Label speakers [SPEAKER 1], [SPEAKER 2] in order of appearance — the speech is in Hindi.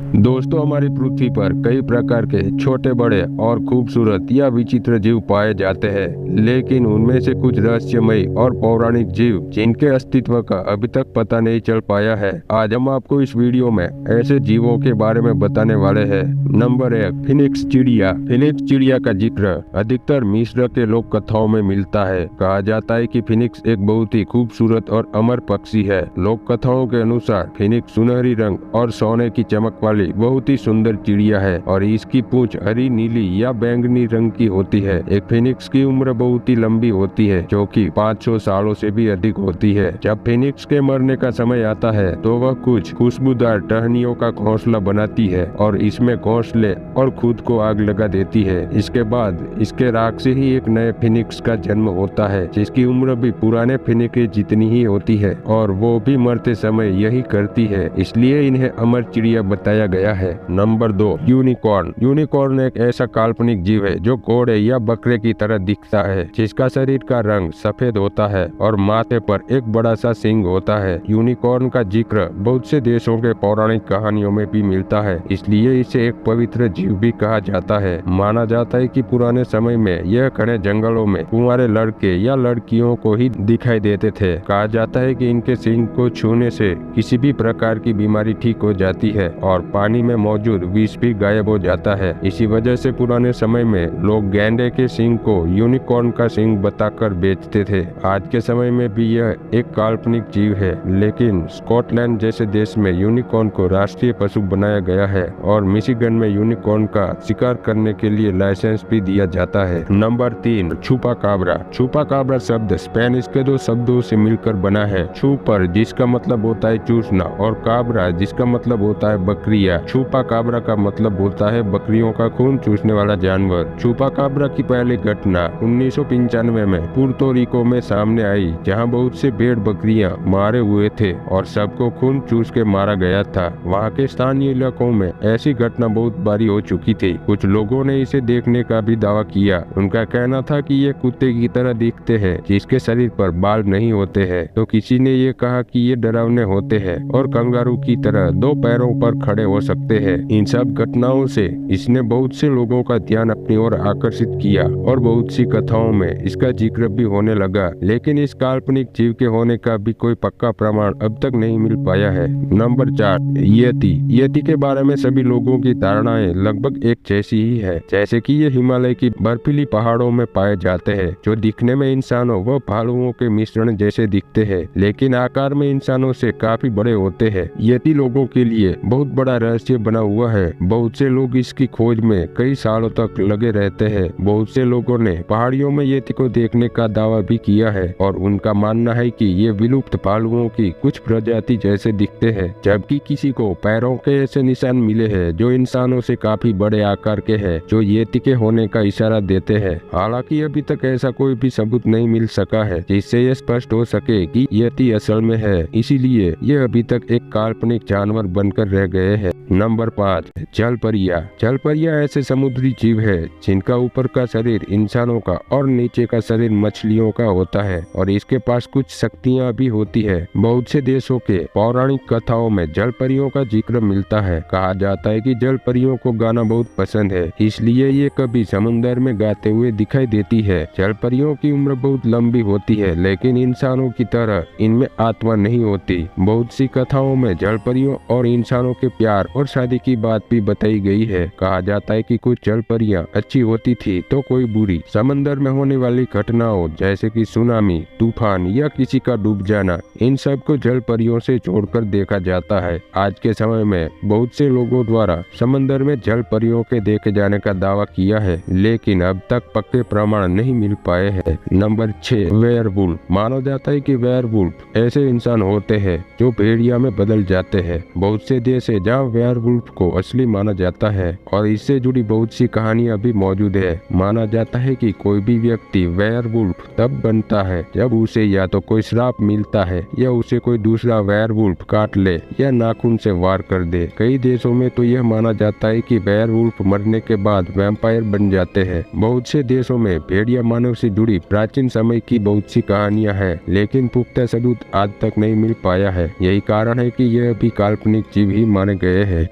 [SPEAKER 1] दोस्तों, हमारी पृथ्वी पर कई प्रकार के छोटे बड़े और खूबसूरत या विचित्र जीव पाए जाते हैं, लेकिन उनमें से कुछ रहस्यमयी और पौराणिक जीव जिनके अस्तित्व का अभी तक पता नहीं चल पाया है। आज हम आपको इस वीडियो में ऐसे जीवों के बारे में बताने वाले हैं। नंबर 1, फिनिक्स चिड़िया। फिनिक्स चिड़िया का जिक्र अधिकतर मिस्र के लोक कथाओं में मिलता है। कहा जाता है कि फिनिक्स एक बहुत ही खूबसूरत और अमर पक्षी है। लोक कथाओं के अनुसार फिनिक्स सुनहरी रंग और सोने की चमक वाली बहुत ही सुंदर चिड़िया है और इसकी पूंछ हरी, नीली या बैंगनी रंग की होती है। एक फिनिक्स की उम्र बहुत ही लंबी होती है, जो कि 500 सालों से भी अधिक होती है। जब फिनिक्स के मरने का समय आता है तो वह कुछ खुशबूदार टहनियों का घोंसला बनाती है और इसमें घोंसले और खुद को आग लगा देती है। इसके बाद इसके राख से ही एक नए फिनिक्स का जन्म होता है, जिसकी उम्र भी पुराने फिनिक्स जितनी ही होती है और वो भी मरते समय यही करती है, इसलिए इन्हें अमर चिड़िया बताया गया है। Number 2, unicorn. यूनिकॉर्न एक ऐसा काल्पनिक जीव है जो घोड़े या बकरे की तरह दिखता है, जिसका शरीर का रंग सफेद होता है और माथे पर एक बड़ा सा सींग होता है। यूनिकॉर्न का जिक्र बहुत से देशों के पौराणिक कहानियों में भी मिलता है, इसलिए इसे एक पवित्र जीव भी कहा जाता है। माना जाता है कि पुराने समय में यह घने जंगलों में कुंवारे लड़के या लड़कियों को ही दिखाई देते थे। कहा जाता है कि इनके सींग को छूने से किसी भी प्रकार की बीमारी ठीक हो जाती है और पानी में मौजूद विष भी गायब हो जाता है। इसी वजह से पुराने समय में लोग गैंडे के सींग को यूनिकॉर्न का सींग बताकर बेचते थे। आज के समय में भी यह एक काल्पनिक जीव है, लेकिन स्कॉटलैंड जैसे देश में यूनिकॉर्न को राष्ट्रीय पशु बनाया गया है और मिशिगन में यूनिकॉर्न का शिकार करने के लिए लाइसेंस भी दिया जाता है। नंबर 3, छुपा काबरा। छुपा काबरा शब्द स्पेनिश के दो शब्दों से मिलकर बना है। छुपर जिसका मतलब होता है चूसना और काबरा जिसका मतलब होता है बकरिया। छुपा काबरा का मतलब होता है बकरियों का खून चूसने वाला जानवर। छुपा काबरा की पहली घटना 1995 में पुर्तो रिको में सामने आई, जहां बहुत से भेड़ बकरियां मारे हुए थे और सबको खून चूस के मारा गया था। वहां के स्थानीय इलाकों में ऐसी घटना बहुत बारी हो चुकी थी। कुछ लोगों ने इसे देखने का भी दावा किया। उनका कहना था कि ये कुत्ते की तरह दिखते हैं जिसके शरीर पर बाल नहीं होते हैं, तो किसी ने ये कहा कि ये डरावने होते हैं और कंगारू की तरह दो पैरों पर खड़े हो सकते हैं। इन सब घटनाओं से इसने बहुत से लोगों का ध्यान अपनी ओर आकर्षित किया और बहुत सी कथाओं में इसका जिक्र भी होने लगा, लेकिन इस काल्पनिक जीव के होने का भी कोई पक्का प्रमाण अब तक नहीं मिल पाया है। नंबर 4, येती। येती के बारे में सभी लोगों की धारणाएं लगभग एक जैसी ही है, जैसे कि ये हिमालय की बर्फीली पहाड़ों में पाए जाते हैं, जो दिखने में इंसानों व भालुओं के मिश्रण जैसे दिखते हैं, लेकिन आकार में इंसानों से काफी बड़े होते हैं। येती लोगों के लिए बहुत बड़ा रहस्य बना हुआ है। बहुत से लोग इसकी खोज में कई सालों तक लगे रहते हैं। बहुत से लोगों ने पहाड़ियों में येती को देखने का दावा भी किया है और उनका मानना है कि ये विलुप्त भालुओं की कुछ प्रजाति जैसे दिखते हैं, जबकि किसी को पैरों के ऐसे निशान मिले हैं जो इंसानों से काफी बड़े आकार के हैं, जो येती के होने का इशारा देते हैं। हालांकि अभी तक ऐसा कोई भी सबूत नहीं मिल सका है जिससे यह स्पष्ट हो सके कि येती असल में है, इसीलिए ये अभी तक एक काल्पनिक जानवर बनकर रह गए हैं। नंबर 5, जलपरिया। जलपरिया ऐसे समुद्री जीव है जिनका ऊपर का शरीर इंसानों का और नीचे का शरीर मछलियों का होता है और इसके पास कुछ शक्तियां भी होती है। बहुत से देशों के पौराणिक कथाओं में जलपरियों का जिक्र मिलता है। कहा जाता है कि जलपरियों को गाना बहुत पसंद है, इसलिए ये कभी समुद्र में गाते हुए दिखाई देती है। जलपरियों की उम्र बहुत लंबी होती है, लेकिन इंसानों की तरह इनमें आत्मा नहीं होती। बहुत सी कथाओं में जलपरियों और इंसानों के प्यार और शादी की बात भी बताई गई है। कहा जाता है कि कुछ जलपरियां अच्छी होती थी तो कोई बुरी। समंदर में होने वाली घटनाओं जैसे कि सुनामी, तूफान या किसी का डूब जाना, इन सब को जलपरियों से जोड़कर देखा जाता है। आज के समय में बहुत से लोगों द्वारा समंदर में जलपरियों के देखे जाने का दावा किया है, लेकिन अब तक पक्के प्रमाण नहीं मिल पाए हैं। Number 6, werewolf. माना जाता है कि वेयरवुल्फ ऐसे इंसान होते हैं जो भेड़िया में बदल जाते हैं। बहुत से देश है जहाँ वेयरवुल्फ को असली माना जाता है और इससे जुड़ी बहुत सी कहानियां भी मौजूद है। माना जाता है कि कोई भी व्यक्ति वेयरवुल्फ तब बनता है जब उसे या तो कोई श्राप मिलता है या उसे कोई दूसरा वेयरवुल्फ काट ले या नाखून से वार कर दे। कई देशों में तो यह माना जाता है कि वेयरवुल्फ मरने के बाद वैम्पायर बन जाते हैं। बहुत से देशों में भेड़िया मानव से जुड़ी प्राचीन समय की बहुत सी कहानियां हैं, लेकिन पुख्ता सबूत आज तक नहीं मिल पाया है। यही कारण है कि यह भी काल्पनिक जीव ही माने गए हैं।